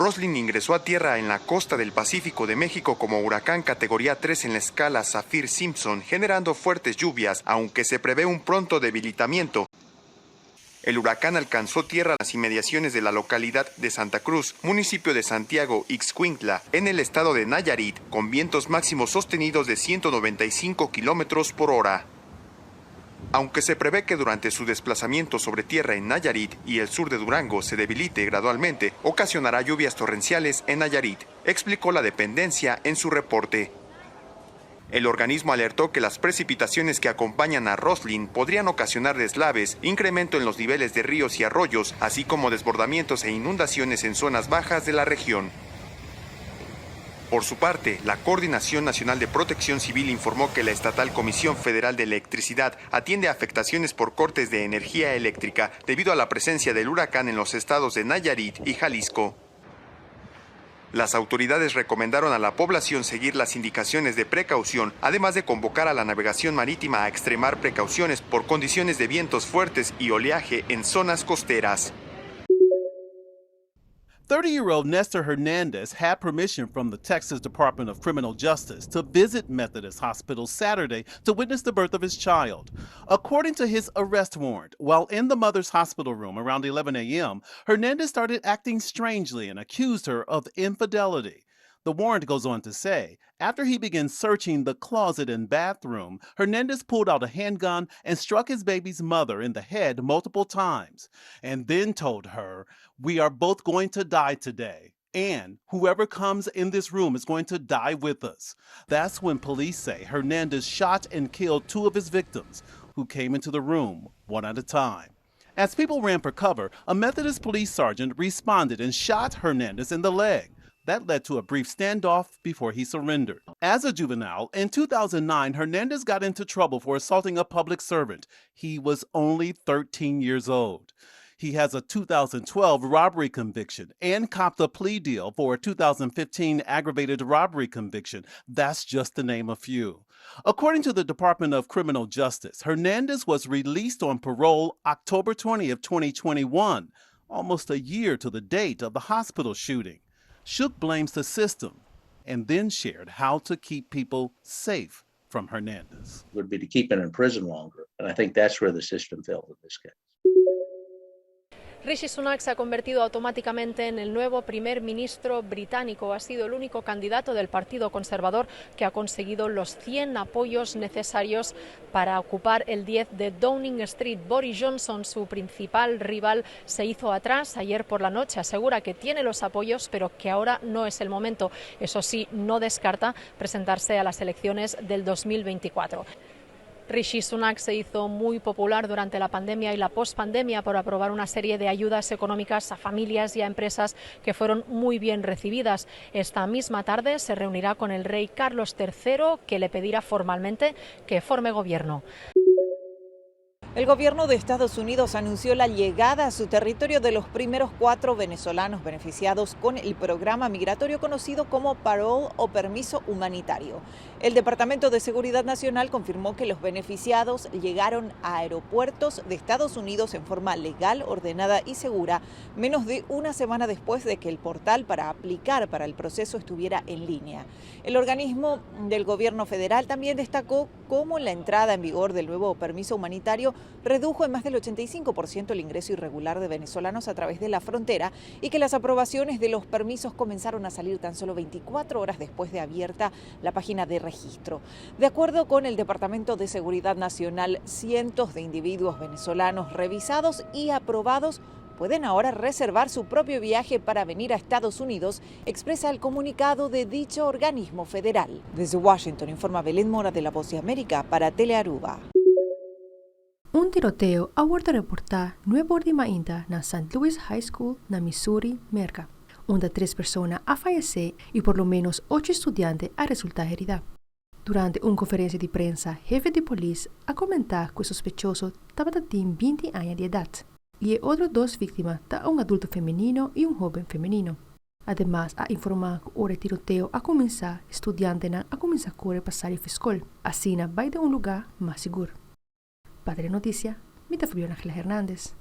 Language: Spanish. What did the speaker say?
Roslyn ingresó a tierra en la costa del Pacífico de México como huracán categoría 3 en la escala Saffir-Simpson, generando fuertes lluvias, aunque se prevé un pronto debilitamiento. El huracán alcanzó tierra en las inmediaciones de la localidad de Santa Cruz, municipio de Santiago Ixcuintla, en el estado de Nayarit, con vientos máximos sostenidos de 195 kilómetros por hora. Aunque se prevé que durante su desplazamiento sobre tierra en Nayarit y el sur de Durango se debilite gradualmente, ocasionará lluvias torrenciales en Nayarit, explicó la dependencia en su reporte. El organismo alertó que las precipitaciones que acompañan a Roslyn podrían ocasionar deslaves, incremento en los niveles de ríos y arroyos, así como desbordamientos e inundaciones en zonas bajas de la región. Por su parte, la Coordinación Nacional de Protección Civil informó que la Estatal Comisión Federal de Electricidad atiende afectaciones por cortes de energía eléctrica debido a la presencia del huracán en los estados de Nayarit y Jalisco. Las autoridades recomendaron a la población seguir las indicaciones de precaución, además de convocar a la navegación marítima a extremar precauciones por condiciones de vientos fuertes y oleaje en zonas costeras. 30-year-old Nestor Hernandez had permission from the Texas Department of Criminal Justice to visit Methodist Hospital Saturday to witness the birth of his child. According to his arrest warrant, while in the mother's hospital room around 11 a.m., Hernandez started acting strangely and accused her of infidelity. The warrant goes on to say, after he began searching the closet and bathroom, Hernandez pulled out a handgun and struck his baby's mother in the head multiple times, and then told her, "We are both going to die today, and whoever comes in this room is going to die with us." That's when police say Hernandez shot and killed two of his victims, who came into the room one at a time. As people ran for cover, a Methodist police sergeant responded and shot Hernandez in the leg. That led to a brief standoff before he surrendered. As a juvenile, in 2009, Hernandez got into trouble for assaulting a public servant. He was only 13 years old. He has a 2012 robbery conviction and copped a plea deal for a 2015 aggravated robbery conviction. That's just to name a few. According to the Department of Criminal Justice, Hernandez was released on parole October 20th, 2021, almost a year to the date of the hospital shooting. Shook blames the system and then shared how to keep people safe from Hernandez. Would be to keep him in prison longer. And I think that's where the system failed in this case. Rishi Sunak se ha convertido automáticamente en el nuevo primer ministro británico. Ha sido el único candidato del Partido Conservador que ha conseguido los 100 apoyos necesarios para ocupar el 10 de Downing Street. Boris Johnson, su principal rival, se hizo atrás ayer por la noche. Asegura que tiene los apoyos, pero que ahora no es el momento. Eso sí, no descarta presentarse a las elecciones del 2024. Rishi Sunak se hizo muy popular durante la pandemia y la pospandemia por aprobar una serie de ayudas económicas a familias y a empresas que fueron muy bien recibidas. Esta misma tarde se reunirá con el rey Carlos III, que le pedirá formalmente que forme gobierno. El gobierno de Estados Unidos anunció la llegada a su territorio de los primeros 4 venezolanos beneficiados con el programa migratorio conocido como Parole o Permiso Humanitario. El Departamento de Seguridad Nacional confirmó que los beneficiados llegaron a aeropuertos de Estados Unidos en forma legal, ordenada y segura, menos de una semana después de que el portal para aplicar para el proceso estuviera en línea. El organismo del gobierno federal también destacó cómo la entrada en vigor del nuevo permiso humanitario redujo en más del 85% el ingreso irregular de venezolanos a través de la frontera y que las aprobaciones de los permisos comenzaron a salir tan solo 24 horas después de abierta la página de registro. De acuerdo con el Departamento de Seguridad Nacional, cientos de individuos venezolanos revisados y aprobados pueden ahora reservar su propio viaje para venir a Estados Unidos, expresa el comunicado de dicho organismo federal. Desde Washington informa Belén Mora de La Voz de América para Telearuba. Un tiroteo ha vuelto a reportar nuevo ordinainta na St. Louis High School na Missouri, Merca, onde 3 personas ha fallecido y por lo menos 8 estudiantes ha resultado heridos. Durante una conferencia de prensa, jefe de policía ha comentado que el sospechoso estaba teniendo 20 años de edad y otras 2 víctimas son un adulto femenino y un joven femenino. Además, ha informado que ahora el tiroteo ha comenzado, estudiantes han comenzado a correr para salir de la escuela, así va de un lugar más seguro. Padre Noticia, Mita Fabiana Ángela Hernández.